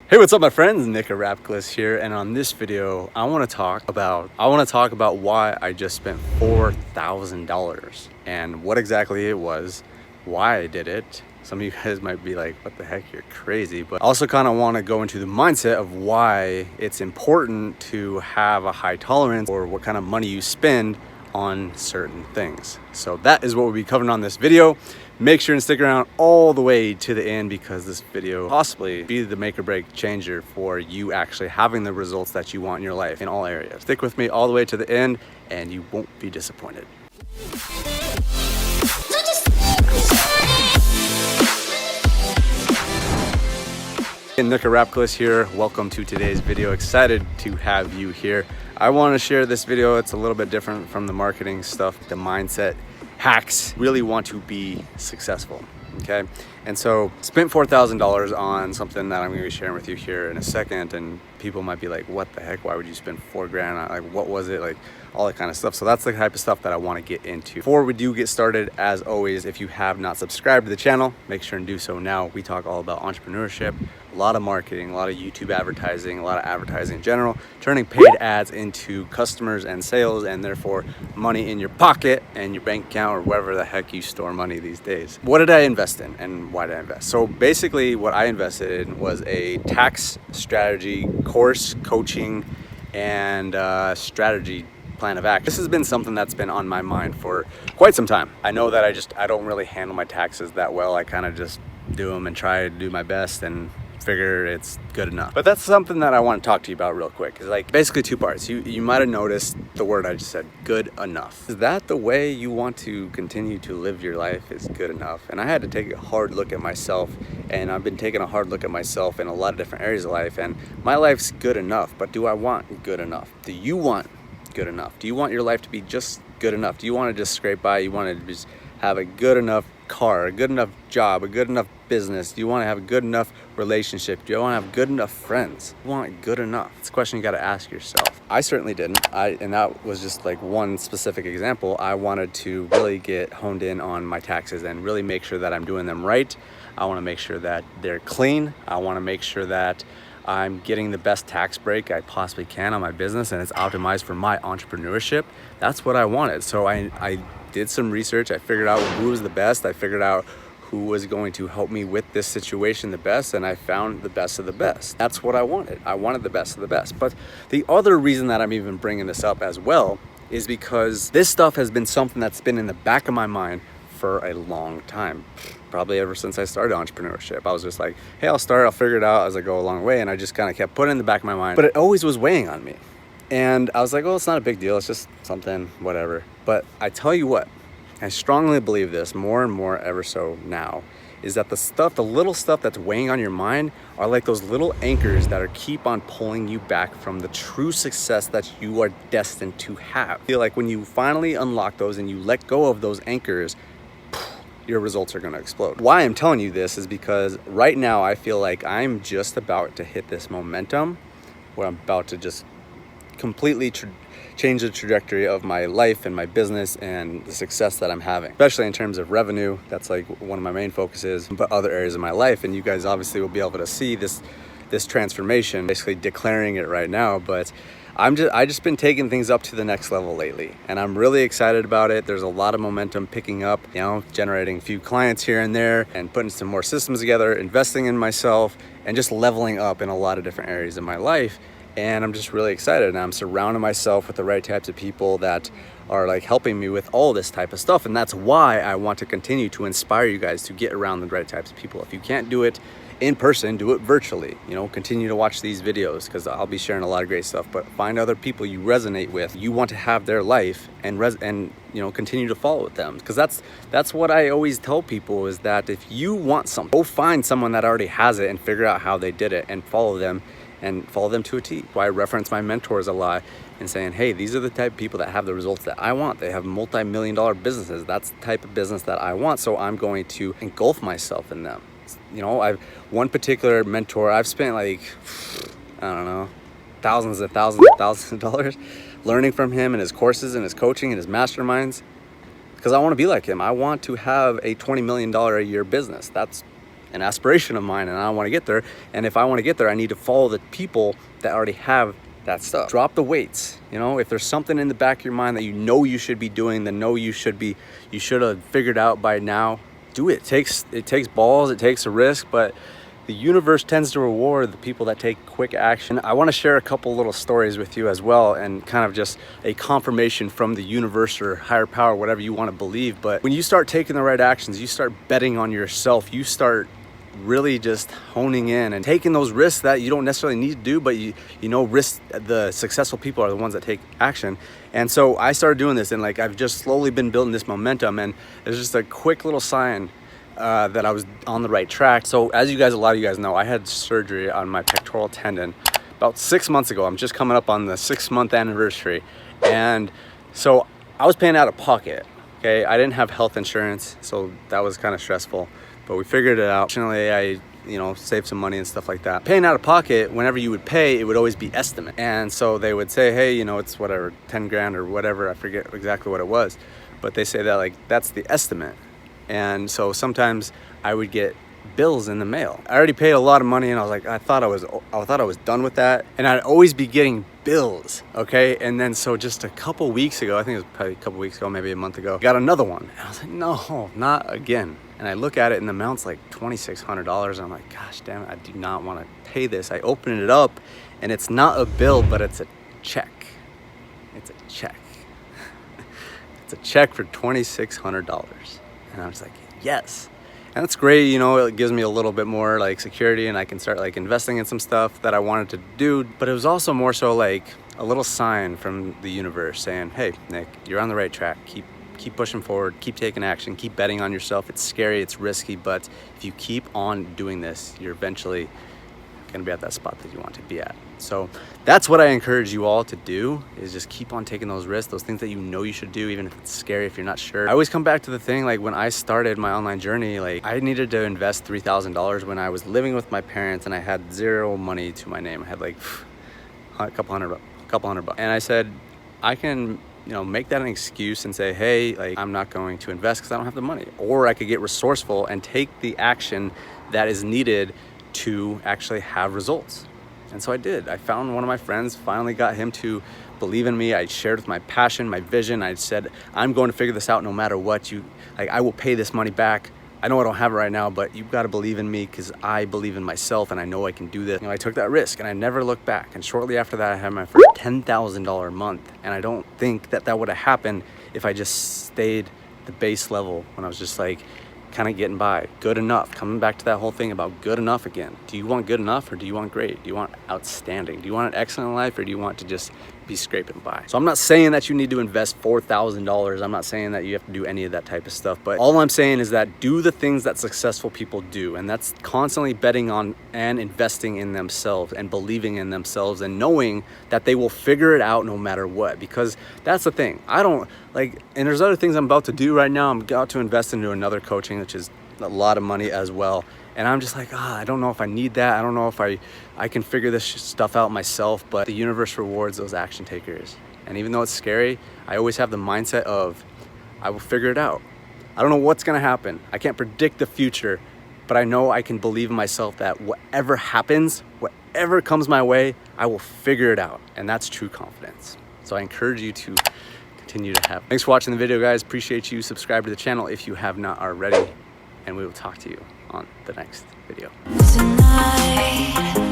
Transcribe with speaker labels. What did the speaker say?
Speaker 1: Hey, what's up, my friends? Nick Rapkless here, and on this video, I want to talk about why I just spent $4,000 and what exactly it was, why I did it. Some of you guys might be like, "What the heck? You're crazy!" But I also kind of want to go into the mindset of why it's important to have a high tolerance or what kind of money you spend on certain things. So that is what we'll be covering on this video. Make sure and stick around all the way to the end because this video will possibly be the make or break changer for you actually having the results that you want in your life in all areas. Stick with me all the way to the end and you won't be disappointed. Nick Rapkless here. Welcome to today's video. Excited to have you here. I want to share this video. It's a little bit different from the marketing stuff, the mindset hacks. Really want to be successful, okay? And so spent $4,000 on something that I'm going to be sharing with you here in a second, and people might be like, "What the heck? Why would you spend $4,000? Like, what was it?" Like, all that kind of stuff. So that's the type of stuff that I want to get into. Before we do get started, as always, if you have not subscribed to the channel, make sure and do so now. We talk all about entrepreneurship, a lot of marketing, a lot of YouTube advertising, a lot of advertising in general, turning paid ads into customers and sales, and therefore money in your pocket and your bank account or wherever the heck you store money these days. What did I invest in and why did I invest? So basically what I invested in was a tax strategy course, coaching, and strategy plan of action. This has been something that's been on my mind for quite some time. I know that I don't really handle my taxes that well. I kind of just do them and try to do my best and figure it's good enough. But that's something that I want to talk to you about real quick. It's like basically two parts. You might have noticed the word I just said, good enough. Is that the way you want to continue to live your life, is good enough? And I had to take a hard look at myself, and I've been taking a hard look at myself in a lot of different areas of life, and my life's good enough, but do I want good enough? Do you want good enough? Do you want your life to be just good enough? Do you want to just scrape by? You want to just have a good enough car, a good enough job, a good enough business? Do you want to have a good enough relationship? Do you want to have good enough friends? Do you want good enough? It's a question you got to ask yourself. I certainly didn't. And that was just like one specific example. I wanted to really get honed in on my taxes and really make sure that I'm doing them right. I want to make sure that they're clean. I want to make sure that I'm getting the best tax break I possibly can on my business and it's optimized for my entrepreneurship. That's what I wanted. So I did some research. I figured out who was the best. I figured out who was going to help me with this situation the best, and I found the best of the best. That's what I wanted. I wanted the best of the best. But the other reason that I'm even bringing this up as well is because this stuff has been something that's been in the back of my mind for a long time. Probably ever since I started entrepreneurship. I was just like, hey, I'll figure it out as I go along the way, and I just kind of kept putting it in the back of my mind. But it always was weighing on me. And I was like, well, it's not a big deal. It's just something, whatever. But I tell you what, I strongly believe this more and more ever so now, is that the little stuff that's weighing on your mind are like those little anchors that keep on pulling you back from the true success that you are destined to have. I feel like when you finally unlock those and you let go of those anchors, your results are going to explode. Why I'm telling you this is because right now I feel like I'm just about to hit this momentum where I'm about to just completely change the trajectory of my life and my business and the success that I'm having, especially in terms of revenue. That's like one of my main focuses, but other areas of my life. And you guys obviously will be able to see this transformation, basically declaring it right now. But I just been taking things up to the next level lately, and I'm really excited about it. There's a lot of momentum picking up, generating a few clients here and there and putting some more systems together, investing in myself, and just leveling up in a lot of different areas of my life. And I'm just really excited, and I'm surrounding myself with the right types of people that are like helping me with all this type of stuff. And that's why I want to continue to inspire you guys to get around the right types of people. If you can't do it in person, do it virtually. Continue to watch these videos because I'll be sharing a lot of great stuff. But find other people you resonate with, you want to have their life, and continue to follow with them. Because that's what I always tell people, is that if you want something, go find someone that already has it and figure out how they did it and follow them to a T. Why I reference my mentors a lot and saying, hey, these are the type of people that have the results that I want. They have multi-million-dollar businesses. That's the type of business that I want. So I'm going to engulf myself in them. I've one particular mentor, I've spent thousands of dollars learning from him and his courses and his coaching and his masterminds, because I want to be like him. I want to have a $20 million a year business. That's an aspiration of mine and I want to get there. And if I want to get there, I need to follow the people that already have that stuff. Drop the weights. You know, if there's something in the back of your mind that you know you should be doing, then you should have figured out by now, do it. It takes balls, it takes a risk, but the universe tends to reward the people that take quick action. I want to share a couple little stories with you as well, and kind of just a confirmation from the universe or higher power, whatever you want to believe. But when you start taking the right actions, you start betting on yourself, you start really just honing in and taking those risks that you don't necessarily need to do, but you know, the successful people are the ones that take action. And so I started doing this, and like I've just slowly been building this momentum, and it's just a quick little sign that I was on the right track. So as a lot of you guys know, I had surgery on my pectoral tendon about 6 months ago. I'm just coming up on the 6-month anniversary. And so I was paying out of pocket, okay? I didn't have health insurance, so that was kind of stressful, but we figured it out. Fortunately, I saved some money and stuff like that. Paying out of pocket, whenever you would pay, it would always be estimate. And so they would say, hey, it's whatever, 10 grand or whatever, I forget exactly what it was, but they say that like, that's the estimate. And so sometimes I would get bills in the mail. I already paid a lot of money, and I was like, I thought I was done with that. And I'd always be getting bills, okay? And then so just a couple weeks ago, I think it was probably a couple weeks ago, maybe a month ago, got another one. And I was like, no, not again. And I look at it and the amount's like $2,600. And I'm like, gosh damn it, I do not want to pay this. I open it up and it's not a bill, but it's a check. It's a check. It's a check for $2,600. And I was like, yes. And that's great, it gives me a little bit more like security, and I can start like investing in some stuff that I wanted to do. But it was also more so like a little sign from the universe saying, hey, Nick, you're on the right track. Keep pushing forward, keep taking action, keep betting on yourself. It's scary, it's risky, but if you keep on doing this, you're eventually gonna be at that spot that you want to be at. So that's what I encourage you all to do, is just keep on taking those risks, those things that you should do, even if it's scary, if you're not sure. I always come back to the thing, like when I started my online journey, like I needed to invest $3,000 when I was living with my parents and I had zero money to my name. I had like a couple hundred bucks. And I said, I can make that an excuse and say, hey, like I'm not going to invest because I don't have the money. Or I could get resourceful and take the action that is needed to actually have results. And so I did. I found one of my friends, finally got him to believe in me. I shared with my passion, my vision. I said, I'm going to figure this out no matter what. I will pay this money back. I know I don't have it right now, but you've got to believe in me because I believe in myself and I know I can do this. I took that risk and I never looked back. And shortly after that, I had my first $10,000 month. And I don't think that would have happened if I just stayed the base level when I was just like kind of getting by, good enough. Coming back to that whole thing about good enough again. Do you want good enough, or do you want great? Do you want outstanding? Do you want an excellent life, or do you want to just be scraping by? So I'm not saying that you need to invest $4,000. I'm not saying that you have to do any of that type of stuff, but all I'm saying is that do the things that successful people do, and that's constantly betting on and investing in themselves and believing in themselves and knowing that they will figure it out no matter what. Because that's the thing, and there's other things I'm about to do right now. I'm about to invest into another coaching, which is a lot of money as well. And I'm just like, I don't know if I need that. I don't know if I can figure this stuff out myself, but the universe rewards those action takers. And even though it's scary, I always have the mindset of, I will figure it out. I don't know what's gonna happen. I can't predict the future, but I know I can believe in myself that whatever happens, whatever comes my way, I will figure it out. And that's true confidence. So I encourage you to continue to have. Thanks for watching the video, guys. Appreciate you. Subscribe to the channel if you have not already, and we will talk to you on the next video.
Speaker 2: Tonight.